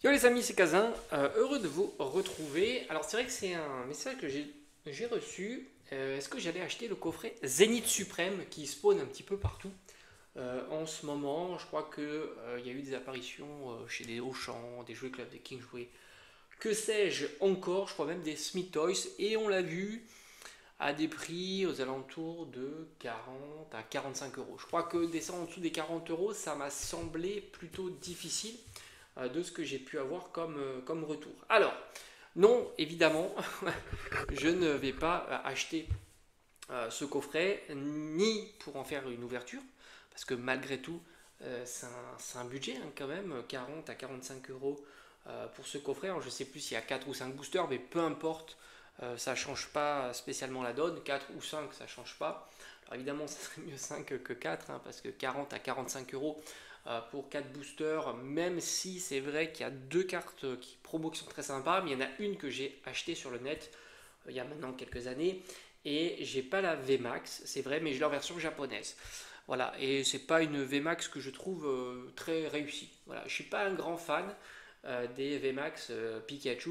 Yo les amis, c'est Kazin, heureux de vous retrouver. Alors c'est vrai que c'est un message que j'ai reçu. Est-ce que j'allais acheter le coffret Zénith Suprême qui spawn un petit peu partout en ce moment? Je crois que il y a eu des apparitions chez des Auchan, des Jouets Club, des King Jouets, que sais-je encore, je crois même des Smith Toys, et on l'a vu à des prix aux alentours de 40 à 45 euros. Je crois que descendre en dessous des 40 euros, ça m'a semblé plutôt difficile de ce que j'ai pu avoir comme retour. Alors, non, évidemment, je ne vais pas acheter ce coffret, ni pour en faire une ouverture, parce que malgré tout, c'est un budget quand même, 40 à 45 euros pour ce coffret. Alors, je ne sais plus s'il y a 4 ou 5 boosters, mais peu importe, ça ne change pas spécialement la donne. 4 ou 5, ça ne change pas. Alors évidemment, ça serait mieux 5 que 4, hein, parce que 40 à 45 euros pour 4 boosters, même si c'est vrai qu'il y a deux cartes promo qui sont très sympas, mais il y en a une que j'ai achetée sur le net il y a maintenant quelques années, et j'ai pas la VMAX, c'est vrai, mais j'ai leur version japonaise. Voilà, et c'est pas une VMAX que je trouve très réussie. Voilà, je suis pas un grand fan des VMAX Pikachu,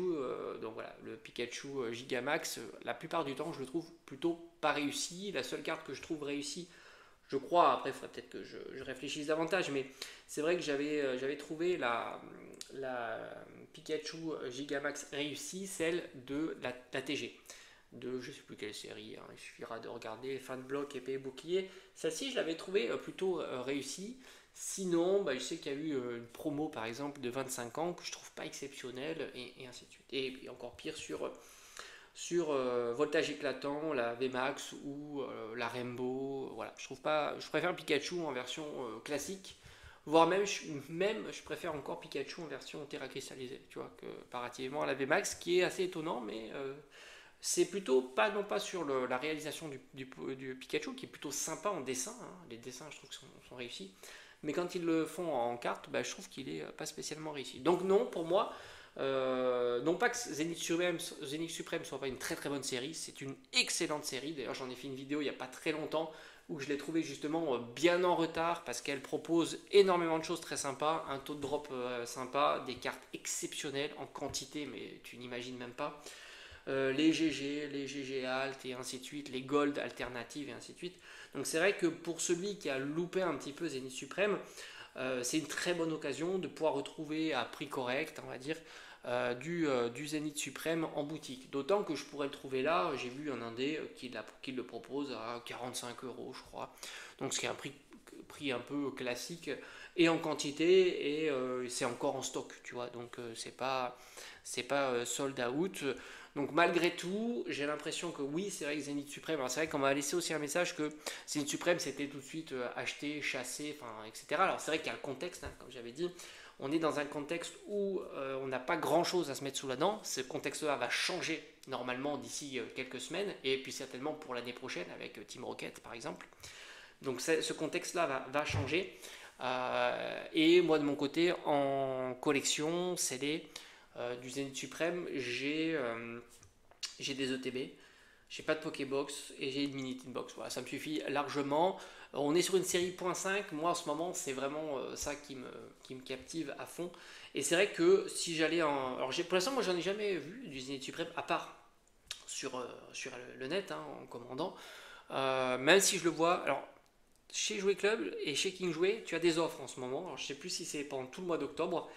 donc voilà, le Pikachu Gigamax, la plupart du temps je le trouve plutôt pas réussi. La seule carte que je trouve réussie, je crois, après il faudrait peut-être que je réfléchisse davantage, mais c'est vrai que j'avais trouvé la Pikachu Gigamax réussie, celle de la TG. De je sais plus quelle série, hein, il suffira de regarder Fanblock, épée et bouclier. Celle-ci, je l'avais trouvée plutôt réussie. Sinon, bah, je sais qu'il y a eu une promo par exemple de 25 ans que je trouve pas exceptionnelle et ainsi de suite. Et puis encore pire sur Voltage éclatant, la VMAX ou la Rainbow. Voilà, je trouve pas, je préfère Pikachu en version classique, voire même je préfère encore Pikachu en version Terra cristallisée, tu vois, que comparativement à la VMAX, qui est assez étonnant, mais c'est plutôt pas non pas sur la réalisation du Pikachu qui est plutôt sympa en dessin, hein. Les dessins je trouve sont réussis, mais quand ils le font en carte, bah, je trouve qu'il est pas spécialement réussi. Donc non, pour moi, non pas que Zénith Suprême soit pas une très très bonne série, c'est une excellente série. D'ailleurs, j'en ai fait une vidéo il n'y a pas très longtemps où je l'ai trouvée justement bien en retard parce qu'elle propose énormément de choses très sympas, un taux de drop sympa, des cartes exceptionnelles en quantité, mais tu n'imagines même pas. Les GG Alt et ainsi de suite, les Gold alternatives et ainsi de suite. Donc c'est vrai que pour celui qui a loupé un petit peu Zénith Suprême, c'est une très bonne occasion de pouvoir retrouver à prix correct, on va dire, du Zénith Suprême en boutique. D'autant que je pourrais le trouver là, j'ai vu un indé qui le propose à 45 euros, je crois. Donc ce qui est un prix un peu classique et en quantité, et c'est encore en stock, tu vois. Donc c'est pas sold out. Donc malgré tout, j'ai l'impression que oui, c'est vrai que Zénith Suprême, alors c'est vrai qu'on m'a laissé aussi un message que Zénith Suprême c'était tout de suite acheté, chassé, enfin, etc. Alors c'est vrai qu'il y a le contexte, hein, comme j'avais dit, on est dans un contexte où on n'a pas grand chose à se mettre sous la dent. Ce contexte-là va changer normalement d'ici quelques semaines, et puis certainement pour l'année prochaine avec Team Rocket par exemple. Donc ce contexte-là va changer. Et moi de mon côté, en collection scellée du Zénith Suprême, j'ai des ETB, j'ai pas de Pokébox et j'ai une mini Tinbox. Voilà, ça me suffit largement. On est sur une série .5. Moi en ce moment, c'est vraiment ça qui me captive à fond. Et c'est vrai que si j'allais en. Alors pour l'instant, moi j'en ai jamais vu du Zénith Suprême, à part sur le net, hein, en commandant. Même si je le vois. Alors chez Jouet Club et chez King Jouet, tu as des offres en ce moment. Alors, je sais plus si c'est pendant tout le mois d'octobre.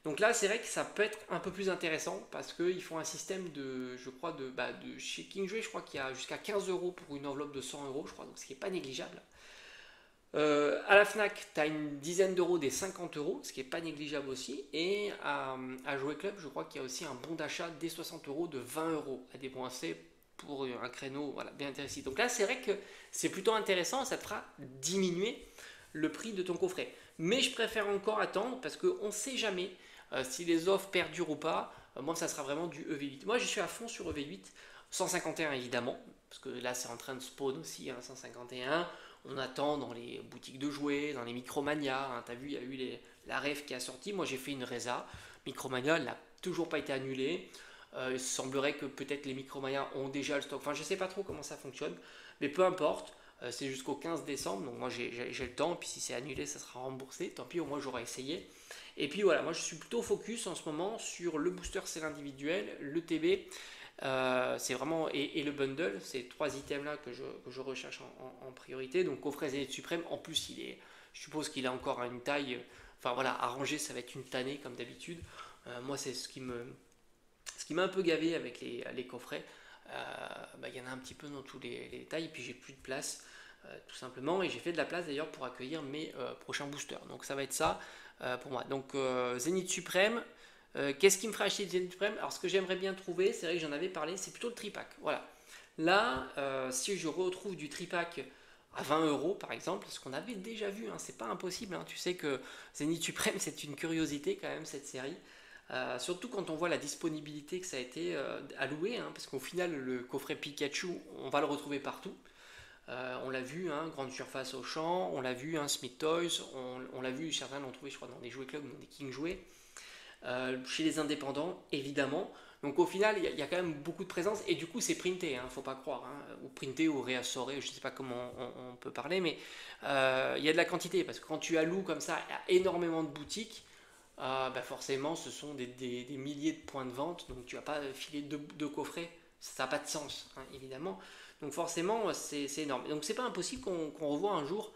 Donc là, c'est vrai que ça peut être un peu plus intéressant parce qu'ils font un système de, je crois, de chez King Jouet, je crois qu'il y a jusqu'à 15 euros pour une enveloppe de 100 euros, je crois, donc ce qui n'est pas négligeable. À la Fnac, tu as une dizaine d'euros des 50 euros, ce qui n'est pas négligeable aussi. Et à Jouet Club, je crois qu'il y a aussi un bon d'achat des 60 euros de 20 euros à dépenser pour un créneau, voilà, bien intéressant. Donc là, c'est vrai que c'est plutôt intéressant, ça te fera diminuer le prix de ton coffret. Mais je préfère encore attendre parce qu'on ne sait jamais si les offres perdurent ou pas. Moi, ça sera vraiment du EV8. Moi, je suis à fond sur EV8, 151 évidemment, parce que là, c'est en train de spawn aussi, hein, 151. On attend dans les boutiques de jouets, dans les Micromania. Hein, tu as vu, il y a eu la ref qui a sorti. Moi, j'ai fait une Reza. Micromania, elle n'a toujours pas été annulée. Il semblerait que peut-être les Micromania ont déjà le stock. Enfin, je ne sais pas trop comment ça fonctionne, mais peu importe. C'est jusqu'au 15 décembre, donc moi j'ai le temps, puis si c'est annulé, ça sera remboursé, tant pis, au moins j'aurai essayé. Et puis voilà, moi je suis plutôt focus en ce moment sur le booster c'est l'individuel, le TB, c'est vraiment, et le bundle, ces trois items là que je recherche en priorité. Donc coffret Zénith Suprême, en plus je suppose qu'il a encore une taille, enfin voilà, arrangé, ça va être une tannée comme d'habitude. Moi c'est ce qui m'a un peu gavé avec les coffrets. Bah, y en a un petit peu dans tous les tailles, et puis j'ai plus de place tout simplement, et j'ai fait de la place d'ailleurs pour accueillir mes prochains boosters. Donc ça va être ça pour moi. Donc Zénith Suprême. Qu'est-ce qui me ferait acheter Zénith Suprême? Alors ce que j'aimerais bien trouver, c'est vrai que j'en avais parlé, c'est plutôt le tripack. Voilà. Là, si je retrouve du tripack à 20 euros par exemple, ce qu'on avait déjà vu, hein, c'est pas impossible. Hein. Tu sais que Zénith Suprême, c'est une curiosité quand même cette série. Surtout quand on voit la disponibilité que ça a été alloué, hein, parce qu'au final le coffret Pikachu, on va le retrouver partout. On l'a vu, hein, grande surface Auchan, on l'a vu, hein, Smith Toys, on l'a vu, certains l'ont trouvé je crois dans des jouets clubs, dans des King Jouets. Chez les indépendants évidemment. Donc au final il y a quand même beaucoup de présence, et du coup c'est printé, hein, faut pas croire, hein, ou printé ou réassoré, je sais pas comment on peut parler, mais il y a de la quantité, parce que quand tu alloues comme ça à énormément de boutiques, bah forcément ce sont des milliers de points de vente, donc tu vas pas filer deux coffrets, ça n'a pas de sens, hein, évidemment. Donc forcément c'est énorme. Donc c'est pas impossible qu'on revoie un jour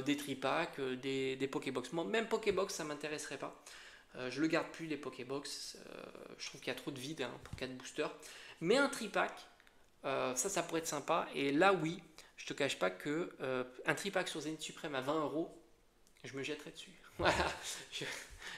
des tripacks, des Pokébox. Moi, même Pokébox ça m'intéresserait pas. Je le garde plus les Pokébox, je trouve qu'il y a trop de vide, hein, pour 4 boosters. Mais un tripack, ça pourrait être sympa. Et là oui, je te cache pas que un tripack sur Zénith Suprême à 20 euros, je me jetterai dessus. Voilà,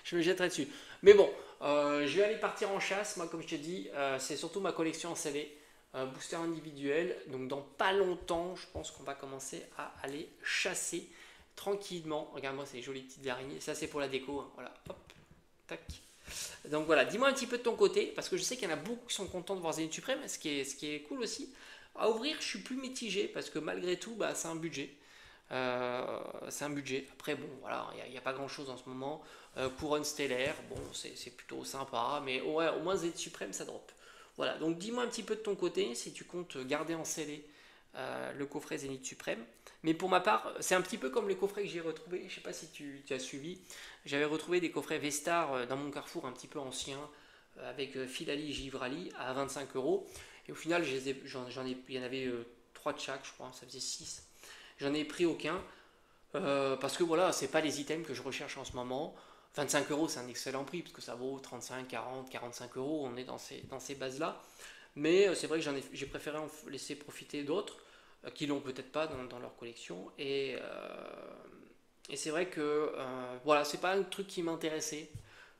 je me jetterai dessus. Mais bon, je vais aller partir en chasse. Moi, comme je te dis, c'est surtout ma collection en CD, booster individuel. Donc, dans pas longtemps, je pense qu'on va commencer à aller chasser tranquillement. Regarde-moi ces jolies petites araignées. Ça, c'est pour la déco. Hein. Voilà, hop, tac. Donc voilà, dis-moi un petit peu de ton côté, parce que je sais qu'il y en a beaucoup qui sont contents de voir Zénith Suprême, ce qui est cool aussi. À ouvrir, je suis plus mitigé, parce que malgré tout, bah, c'est un budget. C'est un budget. Après, bon, voilà, il n'y a pas grand chose en ce moment. Couronne stellaire, bon, c'est plutôt sympa, mais ouais, au moins Zénith Suprême, ça drop. Voilà, donc dis-moi un petit peu de ton côté si tu comptes garder en scellé le coffret Zénith Suprême. Mais pour ma part, c'est un petit peu comme les coffrets que j'ai retrouvés. Je ne sais pas si tu as suivi. J'avais retrouvé des coffrets Vestar dans mon carrefour un petit peu ancien, avec Filali, Givrali à 25 euros. Et au final, il y en avait 3 de chaque, je crois, ça faisait 6. J'en ai pris aucun, parce que voilà, c'est pas les items que je recherche en ce moment. 25 euros, c'est un excellent prix, parce que ça vaut 35, 40, 45 euros, on est dans ces bases-là. Mais c'est vrai que j'ai préféré en laisser profiter d'autres, qui l'ont peut-être pas dans leur collection. Et c'est vrai que voilà, c'est pas un truc qui m'intéressait,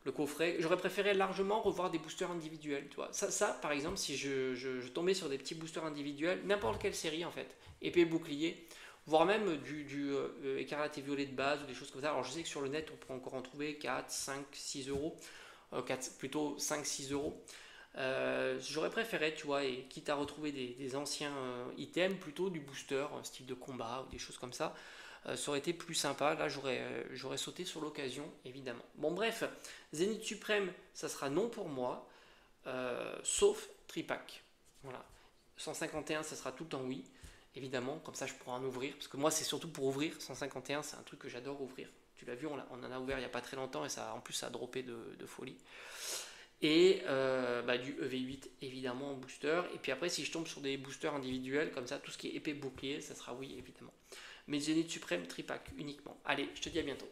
le coffret. J'aurais préféré largement revoir des boosters individuels. Tu vois. Ça, par exemple, si je tombais sur des petits boosters individuels, n'importe quelle série en fait, épée, bouclier, voire même du écarlate et violet de base ou des choses comme ça. Alors je sais que sur le net on peut encore en trouver 4, 5, 6 euros, plutôt 5, 6 euros. J'aurais préféré, tu vois, et quitte à retrouver des anciens items, plutôt du booster, style de combat ou des choses comme ça. Ça aurait été plus sympa. Là, j'aurais sauté sur l'occasion, évidemment. Bon, bref, Zénith Suprême, ça sera non pour moi, sauf tripack. Voilà. 151, ça sera tout le temps oui, évidemment. Comme ça, je pourrai en ouvrir. Parce que moi, c'est surtout pour ouvrir. 151, c'est un truc que j'adore ouvrir. Tu l'as vu, on en a ouvert il n'y a pas très longtemps et ça, en plus, ça a droppé de folie. Et du EV8 évidemment en booster. Et puis après, si je tombe sur des boosters individuels comme ça, tout ce qui est épée bouclier, ça sera oui évidemment. Mais Zénith Suprême tripack uniquement. Allez, je te dis à bientôt.